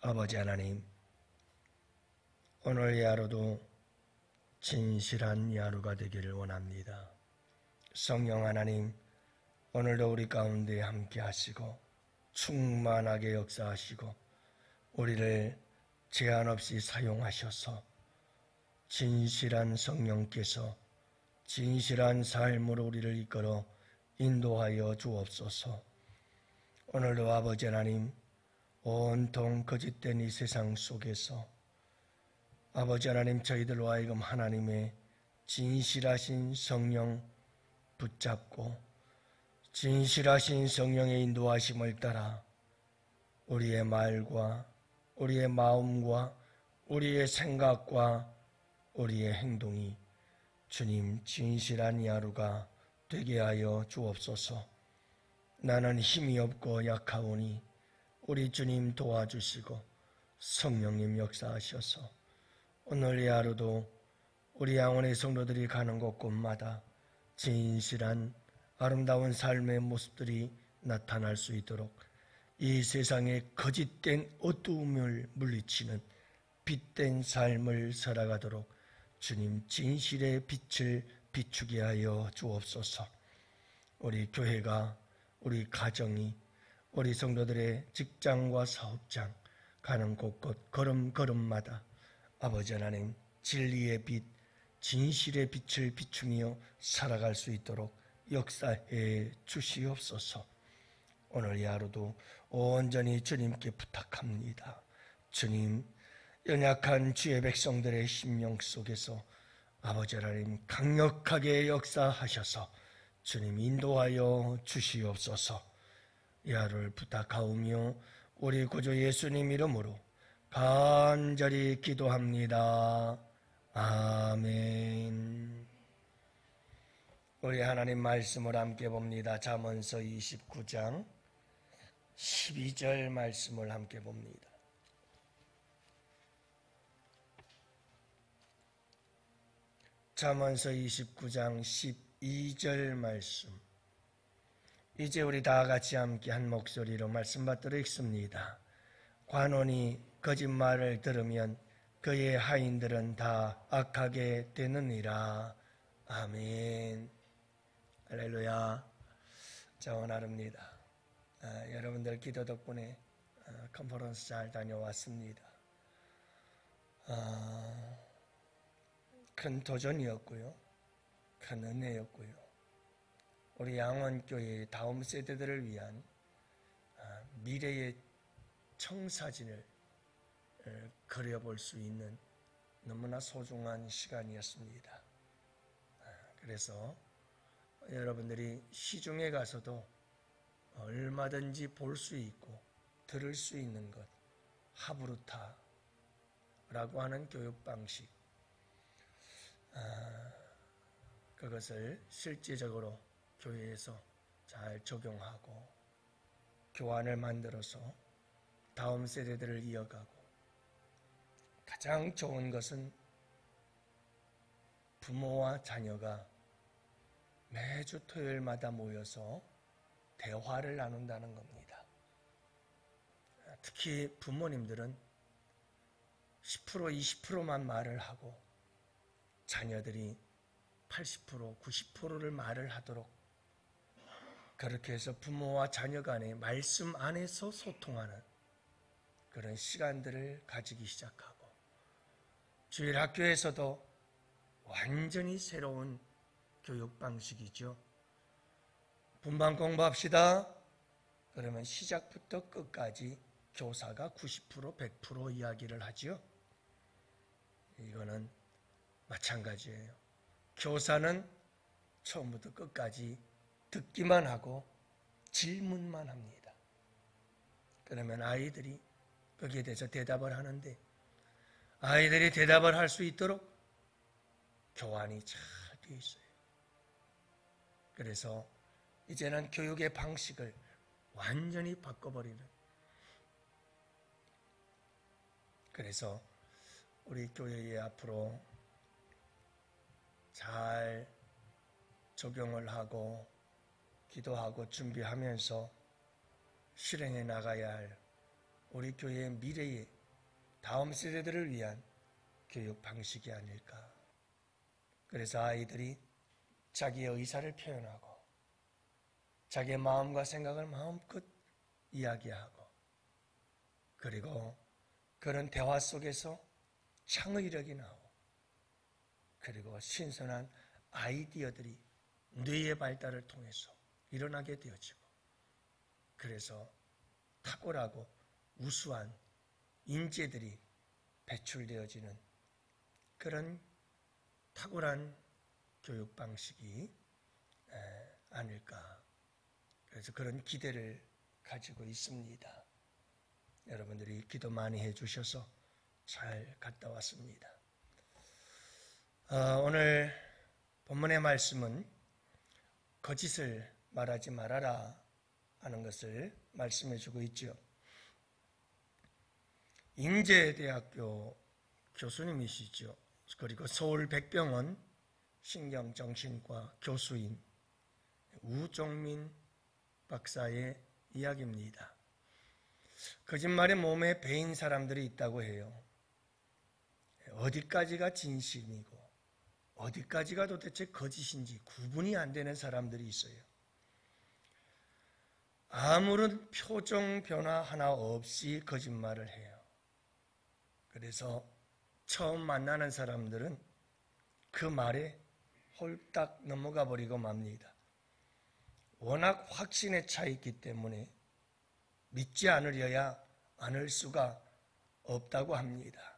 아버지 하나님, 오늘 이 하루도 진실한 이 하루가 되기를 원합니다. 성령 하나님, 오늘도 우리 가운데 함께 하시고 충만하게 역사하시고 우리를 제한 없이 사용하셔서 진실한 성령께서 진실한 삶으로 우리를 이끌어 인도하여 주옵소서. 오늘도 아버지 하나님, 온통 거짓된 이 세상 속에서 아버지 하나님, 저희들로 하여금 하나님의 진실하신 성령 붙잡고 진실하신 성령의 인도하심을 따라 우리의 말과 우리의 마음과 우리의 생각과 우리의 행동이 주님 진실한 이 하루가 되게 하여 주옵소서. 나는 힘이 없고 약하오니 우리 주님 도와주시고 성령님 역사하셔서 오늘 이 하루도 우리 양원의 성도들이 가는 곳곳마다 진실한 아름다운 삶의 모습들이 나타날 수 있도록 이 세상의 거짓된 어두움을 물리치는 빛된 삶을 살아가도록 주님 진실의 빛을 비추게 하여 주옵소서. 우리 교회가, 우리 가정이, 우리 성도들의 직장과 사업장, 가는 곳곳 걸음걸음마다 아버지 하나님 진리의 빛, 진실의 빛을 비추며 살아갈 수 있도록 역사해 주시옵소서. 오늘 이 하루도 온전히 주님께 부탁합니다. 주님, 연약한 주의 백성들의 심령 속에서 아버지 하나님 강력하게 역사하셔서 주님 인도하여 주시옵소서. 이 하루를 부탁하오며 우리 구주 예수님 이름으로 간절히 기도합니다. 아멘. 우리 하나님 말씀을 함께 봅니다. 잠언서 29장 12절 말씀을 함께 봅니다. 잠언서 29장 12절 말씀. 이제 우리 다 같이 함께 한 목소리로 말씀 받들어 읽습니다. 관원이 거짓말을 들으면 그의 하인들은 다 악하게 되느니라. 아멘. 할렐루야. 자원하릅니다. 여러분들 기도 덕분에 컨퍼런스 잘 다녀왔습니다. 큰 도전이었고요, 큰 은혜였고요, 우리 양원교회의 다음 세대들을 위한 미래의 청사진을 그려볼 수 있는 너무나 소중한 시간이었습니다. 그래서 여러분들이 시중에 가서도 얼마든지 볼 수 있고 들을 수 있는 것, 하브루타라고 하는 교육 방식, 그것을 실제적으로 교회에서 잘 적용하고 교환을 만들어서 다음 세대들을 이어가고, 가장 좋은 것은 부모와 자녀가 매주 토요일마다 모여서 대화를 나눈다는 겁니다. 특히 부모님들은 10%, 20%만 말을 하고 자녀들이 80%, 90%를 말을 하도록, 그렇게 해서 부모와 자녀 간에 말씀 안에서 소통하는 그런 시간들을 가지기 시작하고, 주일 학교에서도 완전히 새로운 교육 방식이죠. 분반 공부합시다. 그러면 시작부터 끝까지 교사가 90%, 100% 이야기를 하죠. 이거는 마찬가지예요. 교사는 처음부터 끝까지 듣기만 하고 질문만 합니다. 그러면 아이들이 거기에 대해서 대답을 하는데, 아이들이 대답을 할 수 있도록 교환이 잘 되어 있어요. 그래서 이제는 교육의 방식을 완전히 바꿔버리는, 그래서 우리 교회에 앞으로 잘 적용을 하고 기도하고 준비하면서 실행해 나가야 할 우리 교회의 미래의 다음 세대들을 위한 교육 방식이 아닐까. 그래서 아이들이 자기의 의사를 표현하고 자기의 마음과 생각을 마음껏 이야기하고 그리고 그런 대화 속에서 창의력이 나오고 그리고 신선한 아이디어들이 뇌의 발달을 통해서 일어나게 되어지고 그래서 탁월하고 우수한 인재들이 배출되어지는 그런 탁월한 교육 방식이 아닐까. 그래서 그런 기대를 가지고 있습니다. 여러분들이 기도 많이 해주셔서 잘 갔다 왔습니다. 오늘 본문의 말씀은 거짓을 말하지 말아라 하는 것을 말씀해 주고 있죠. 인제대학교 교수님이시죠. 그리고 서울백병원 신경정신과 교수인 우종민 박사의 이야기입니다. 거짓말의 몸에 배인 사람들이 있다고 해요. 어디까지가 진심이고 어디까지가 도대체 거짓인지 구분이 안 되는 사람들이 있어요. 아무런 표정 변화 하나 없이 거짓말을 해요. 그래서 처음 만나는 사람들은 그 말에 홀딱 넘어가 버리고 맙니다. 워낙 확신에 차 있기 때문에 믿지 않으려야 않을 수가 없다고 합니다.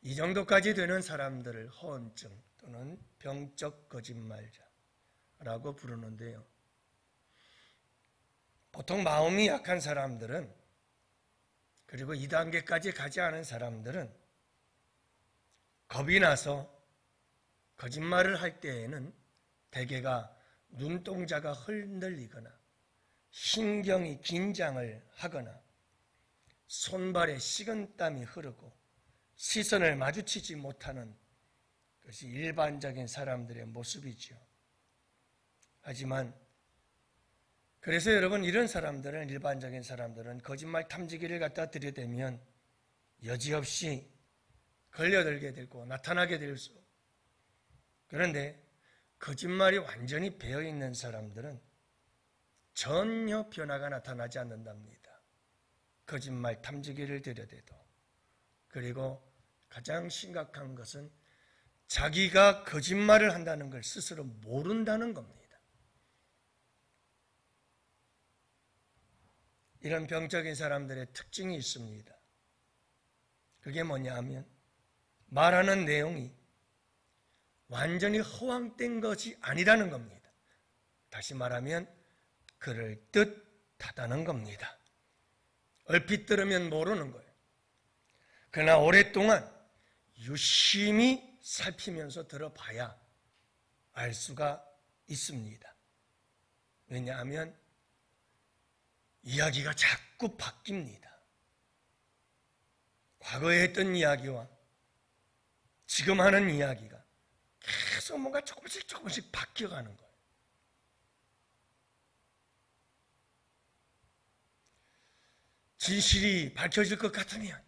이 정도까지 되는 사람들을 허언증 또는 병적 거짓말자라고 부르는데요. 보통 마음이 약한 사람들은 그리고 2단계까지 가지 않은 사람들은 겁이 나서 거짓말을 할 때에는 대개가 눈동자가 흔들리거나 신경이 긴장을 하거나 손발에 식은땀이 흐르고 시선을 마주치지 못하는 것이 일반적인 사람들의 모습이죠. 하지만 그래서 여러분 이런 사람들은 일반적인 사람들은 거짓말 탐지기를 갖다 들이대면 여지없이 걸려들게 되고 나타나게 될 수. 그런데 거짓말이 완전히 배어있는 사람들은 전혀 변화가 나타나지 않는답니다. 거짓말 탐지기를 들여대도. 그리고 가장 심각한 것은 자기가 거짓말을 한다는 걸 스스로 모른다는 겁니다. 이런 병적인 사람들의 특징이 있습니다. 그게 뭐냐 하면 말하는 내용이 완전히 허황된 것이 아니라는 겁니다. 다시 말하면 그럴듯하다는 겁니다. 얼핏 들으면 모르는 거예요. 그러나 오랫동안 유심히 살피면서 들어봐야 알 수가 있습니다. 왜냐하면 이야기가 자꾸 바뀝니다. 과거에 했던 이야기와 지금 하는 이야기가 계속 뭔가 조금씩 바뀌어가는 거예요. 진실이 밝혀질 것 같으면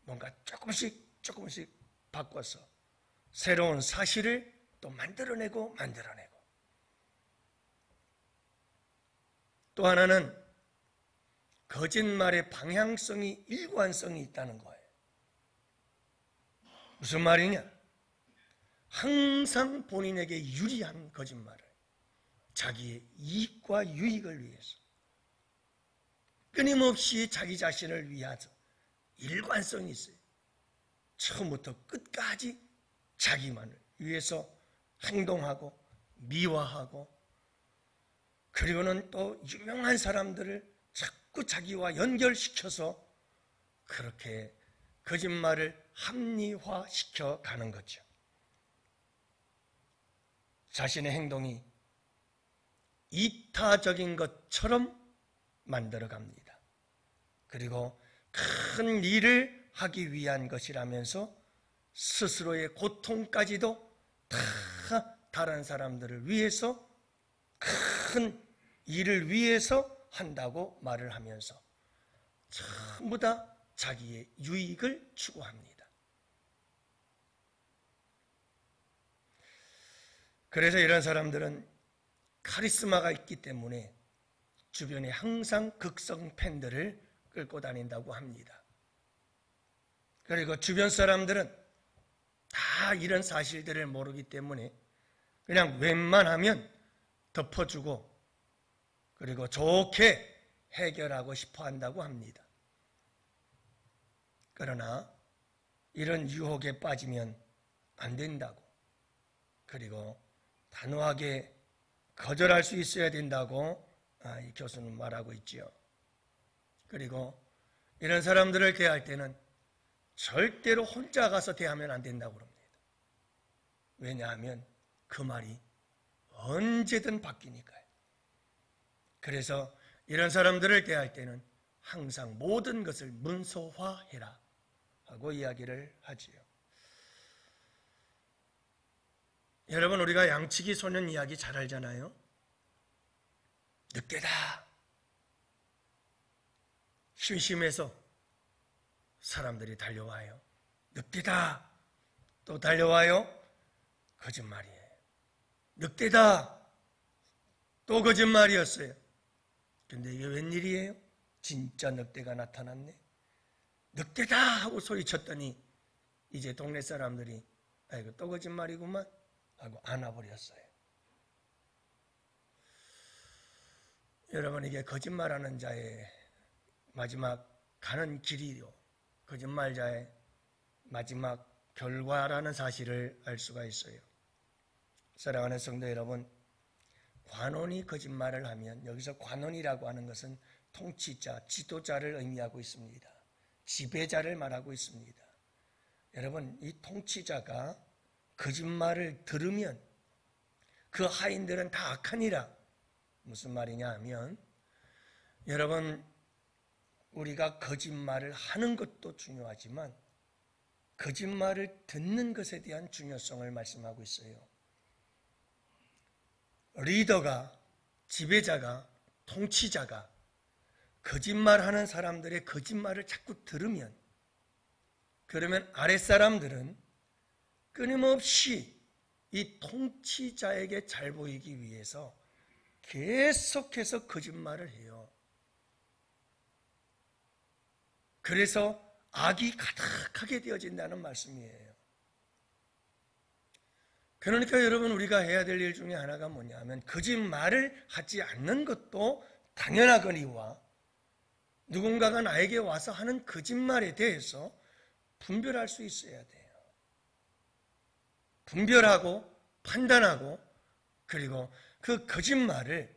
뭔가 조금씩 바꿔서 새로운 사실을 또 만들어내고 또 하나는 거짓말의 방향성이 일관성이 있다는 거예요. 무슨 말이냐? 항상 본인에게 유리한 거짓말을 자기의 이익과 유익을 위해서 끊임없이 자기 자신을 위해서 일관성이 있어요. 처음부터 끝까지 자기만을 위해서 행동하고 미화하고 그리고는 또 유명한 사람들을 자꾸 자기와 연결시켜서 그렇게 거짓말을 합리화시켜 가는 거죠. 자신의 행동이 이타적인 것처럼 만들어갑니다. 그리고 큰 일을 하기 위한 것이라면서 스스로의 고통까지도 다 다른 사람들을 위해서 큰 일을 위해서 한다고 말을 하면서 전부 다 자기의 유익을 추구합니다. 그래서 이런 사람들은 카리스마가 있기 때문에 주변에 항상 극성 팬들을 끌고 다닌다고 합니다. 그리고 주변 사람들은 다 이런 사실들을 모르기 때문에 그냥 웬만하면 덮어주고 그리고 좋게 해결하고 싶어 한다고 합니다. 그러나 이런 유혹에 빠지면 안 된다고, 그리고 단호하게 거절할 수 있어야 된다고 이 교수는 말하고 있지요. 그리고 이런 사람들을 대할 때는 절대로 혼자 가서 대하면 안 된다고 합니다. 왜냐하면 그 말이 언제든 바뀌니까요. 그래서 이런 사람들을 대할 때는 항상 모든 것을 문서화해라 하고 이야기를 하지요. 여러분, 우리가 양치기 소년 이야기 잘 알잖아요. 늑대다. 심심해서 사람들이 달려와요. 늑대다. 또 달려와요. 거짓말이에요. 늑대다. 또 거짓말이었어요. 근데 이게 웬일이에요? 진짜 늑대가 나타났네. 늑대다 하고 소리쳤더니 이제 동네 사람들이 아이고 또 거짓말이구만 하고 안아버렸어요. 여러분, 이게 거짓말하는 자의 마지막 가는 길이요, 거짓말자의 마지막 결과라는 사실을 알 수가 있어요. 사랑하는 성도 여러분, 관원이 거짓말을 하면, 여기서 관원이라고 하는 것은 통치자, 지도자를 의미하고 있습니다. 지배자를 말하고 있습니다. 여러분, 이 통치자가 거짓말을 들으면 그 하인들은 다 악하니라. 무슨 말이냐 하면, 여러분, 우리가 거짓말을 하는 것도 중요하지만 거짓말을 듣는 것에 대한 중요성을 말씀하고 있어요. 리더가, 지배자가, 통치자가 거짓말하는 사람들의 거짓말을 자꾸 들으면, 그러면 아랫사람들은 끊임없이 이 통치자에게 잘 보이기 위해서 계속해서 거짓말을 해요. 그래서 악이 가득하게 되어진다는 말씀이에요. 그러니까 여러분, 우리가 해야 될 일 중에 하나가 뭐냐 하면 거짓말을 하지 않는 것도 당연하거니와 누군가가 나에게 와서 하는 거짓말에 대해서 분별할 수 있어야 돼요. 분별하고 판단하고, 그리고 그 거짓말을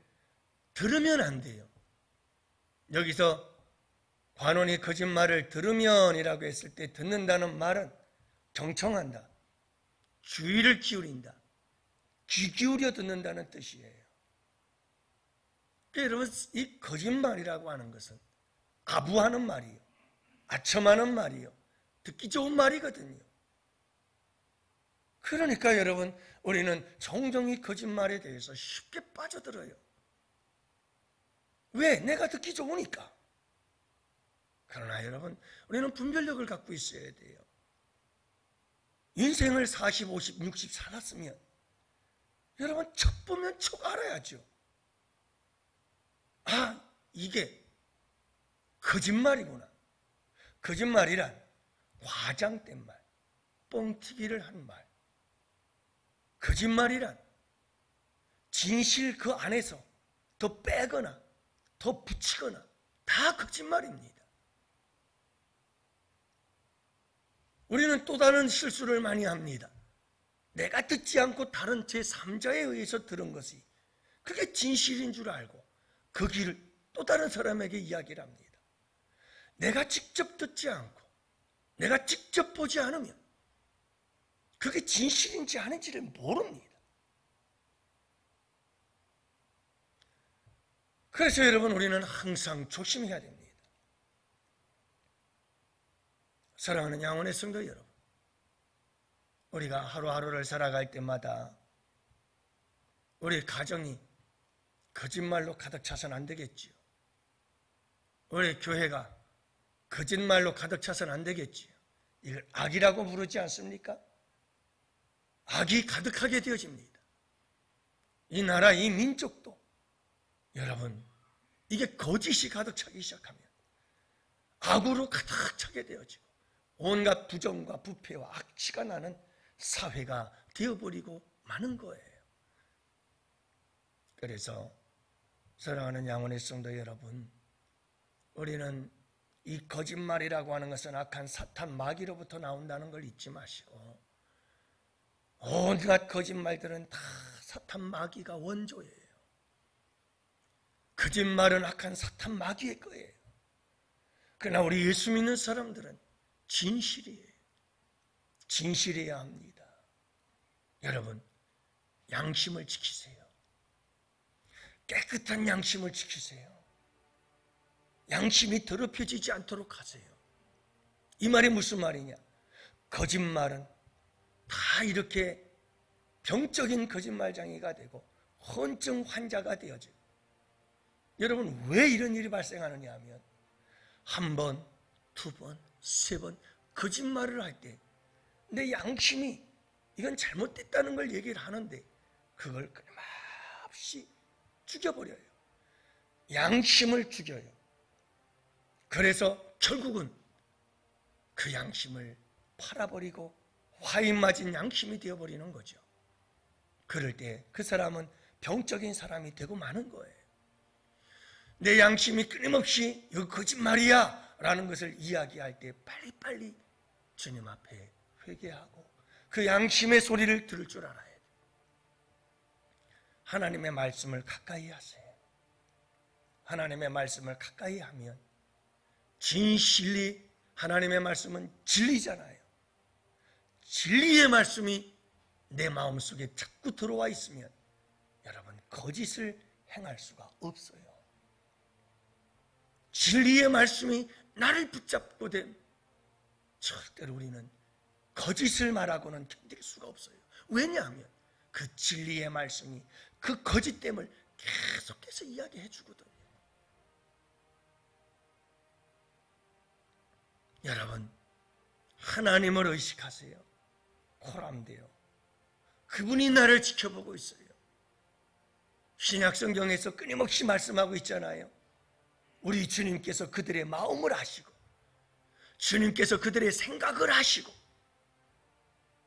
들으면 안 돼요. 여기서 관원이 거짓말을 들으면이라고 했을 때 듣는다는 말은 경청한다, 주의를 기울인다, 귀 기울여 듣는다는 뜻이에요. 그러니까 여러분, 이 거짓말이라고 하는 것은 아부하는 말이요, 아첨하는 말이요, 듣기 좋은 말이거든요. 그러니까 여러분, 우리는 종종 이 거짓말에 대해서 쉽게 빠져들어요. 왜? 내가 듣기 좋으니까. 그러나 여러분, 우리는 분별력을 갖고 있어야 돼요. 인생을 40, 50, 60 살았으면 여러분, 척 보면 척 알아야죠. 아, 이게 거짓말이구나. 거짓말이란 과장된 말, 뻥튀기를 한 말. 거짓말이란 진실 그 안에서 더 빼거나 더 붙이거나 다 거짓말입니다. 우리는 또 다른 실수를 많이 합니다. 내가 듣지 않고 다른 제3자에 의해서 들은 것이 그게 진실인 줄 알고 그 길을 또 다른 사람에게 이야기를 합니다. 내가 직접 듣지 않고 내가 직접 보지 않으면 그게 진실인지 아닌지를 모릅니다. 그래서 여러분, 우리는 항상 조심해야 됩니다. 사랑하는 양원의 성도 여러분, 우리가 하루하루를 살아갈 때마다 우리 가정이 거짓말로 가득 차서는 안 되겠지요. 우리 교회가 거짓말로 가득 차서는 안 되겠지요. 이걸 악이라고 부르지 않습니까? 악이 가득하게 되어집니다. 이 나라, 이 민족도 여러분, 이게 거짓이 가득 차기 시작하면 악으로 가득 차게 되어지고 온갖 부정과 부패와 악취가 나는 사회가 되어버리고 마는 거예요. 그래서 사랑하는 양원의 성도 여러분, 우리는 이 거짓말이라고 하는 것은 악한 사탄 마귀로부터 나온다는 걸 잊지 마시고, 온갖 거짓말들은 다 사탄 마귀가 원조예요. 거짓말은 악한 사탄 마귀의 거예요. 그러나 우리 예수 믿는 사람들은 진실이에요. 진실해야 합니다. 여러분, 양심을 지키세요. 깨끗한 양심을 지키세요. 양심이 더럽혀지지 않도록 하세요. 이 말이 무슨 말이냐? 거짓말은 다 이렇게 병적인 거짓말장애가 되고 헌증 환자가 되어져요. 여러분, 왜 이런 일이 발생하느냐 하면 한 번, 두 번, 세 번 거짓말을 할 때 내 양심이 이건 잘못됐다는 걸 얘기를 하는데 그걸 끊임없이 죽여버려요. 양심을 죽여요. 그래서 결국은 그 양심을 팔아버리고 화인 맞은 양심이 되어버리는 거죠. 그럴 때 그 사람은 병적인 사람이 되고 마는 거예요. 내 양심이 끊임없이 이거 거짓말이야 라는 것을 이야기할 때 빨리빨리 주님 앞에 회개하고 그 양심의 소리를 들을 줄 알아야 돼요. 하나님의 말씀을 가까이 하세요. 하나님의 말씀을 가까이 하면 진실리, 하나님의 말씀은 진리잖아요. 진리의 말씀이 내 마음속에 자꾸 들어와 있으면 여러분, 거짓을 행할 수가 없어요. 진리의 말씀이 나를 붙잡고 된 절대로 우리는 거짓을 말하고는 견딜 수가 없어요. 왜냐하면 그 진리의 말씀이 그 거짓됨을 계속해서 이야기해 주거든요. 여러분, 하나님을 의식하세요. 코람데요. 그분이 나를 지켜보고 있어요. 신약성경에서 끊임없이 말씀하고 있잖아요. 우리 주님께서 그들의 마음을 아시고 주님께서 그들의 생각을 하시고,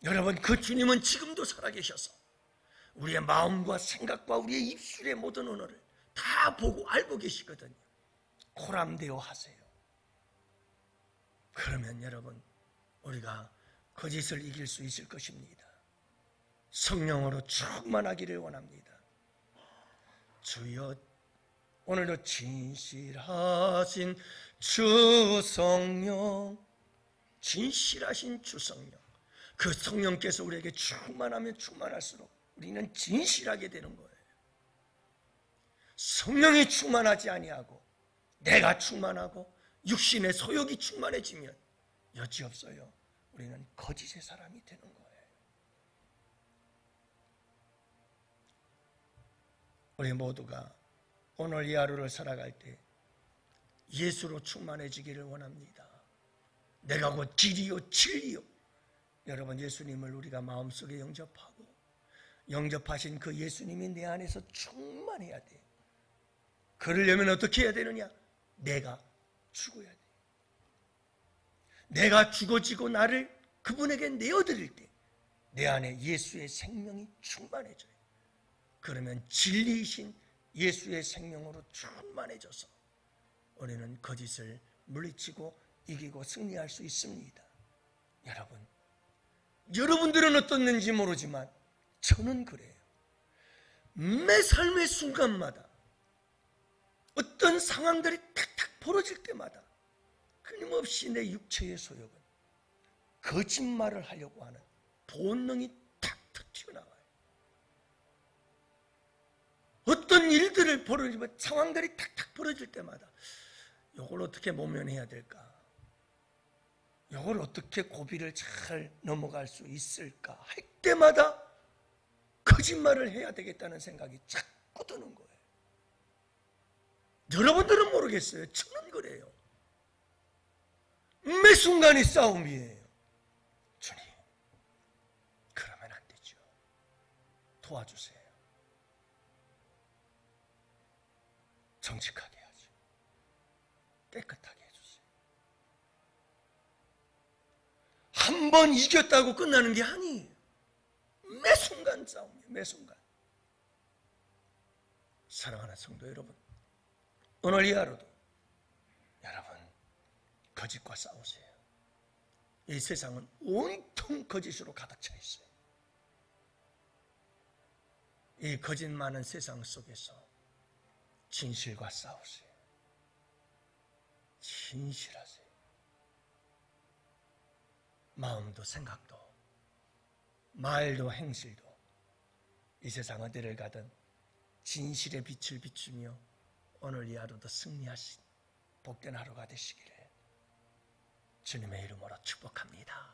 여러분, 그 주님은 지금도 살아계셔서 우리의 마음과 생각과 우리의 입술의 모든 언어를 다 보고 알고 계시거든요. 코람데요 하세요. 그러면 여러분, 우리가 거짓을 이길 수 있을 것입니다. 성령으로 충만하기를 원합니다. 주여, 오늘도 진실하신 주 성령, 진실하신 주 성령, 그 성령께서 우리에게 충만하면 충만할수록 우리는 진실하게 되는 거예요. 성령이 충만하지 아니하고 내가 충만하고 육신의 소욕이 충만해지면 여지없어요. 우리는 거짓의 사람이 되는 거예요. 우리 모두가 오늘 이 하루를 살아갈 때 예수로 충만해지기를 원합니다. 내가 곧 길이요 진리요. 여러분, 예수님을 우리가 마음속에 영접하고 영접하신 그 예수님이 내 안에서 충만해야 돼요. 그러려면 어떻게 해야 되느냐? 내가 죽어야 돼요. 내가 죽어지고 나를 그분에게 내어드릴 때 내 안에 예수의 생명이 충만해져요. 그러면 진리이신 예수의 생명으로 충만해져서 우리는 거짓을 물리치고 이기고 승리할 수 있습니다. 여러분, 여러분들은 어떻는지 모르지만 저는 그래요. 매 삶의 순간마다 어떤 상황들이 탁탁 벌어질 때마다 끊임없이 내 육체의 소욕은 거짓말을 하려고 하는 본능이 탁탁 튀어나와요. 어떤 일들을 벌어지면 상황들이 탁탁 벌어질 때마다 이걸 어떻게 모면해야 될까? 이걸 어떻게 고비를 잘 넘어갈 수 있을까? 할 때마다 거짓말을 해야 되겠다는 생각이 자꾸 드는 거예요. 여러분들은 모르겠어요. 저는 그래요. 매 순간이 싸움이에요. 주님, 그러면 안 되죠. 도와주세요. 정직하게 하죠. 깨끗하게 해주세요. 한 번 이겼다고 끝나는 게 아니에요. 매 순간 싸움이에요. 매 순간. 사랑하는 성도 여러분, 오늘 이 하루도 여러분 거짓과 싸우세요. 이 세상은 온통 거짓으로 가득 차 있어요. 이 거짓 많은 세상 속에서 진실과 싸우세요. 진실하세요. 마음도 생각도 말도 행실도 이 세상 어디를 가든 진실의 빛을 비추며 오늘 이 하루도 승리하신 복된 하루가 되시기를 주님의 이름으로 축복합니다.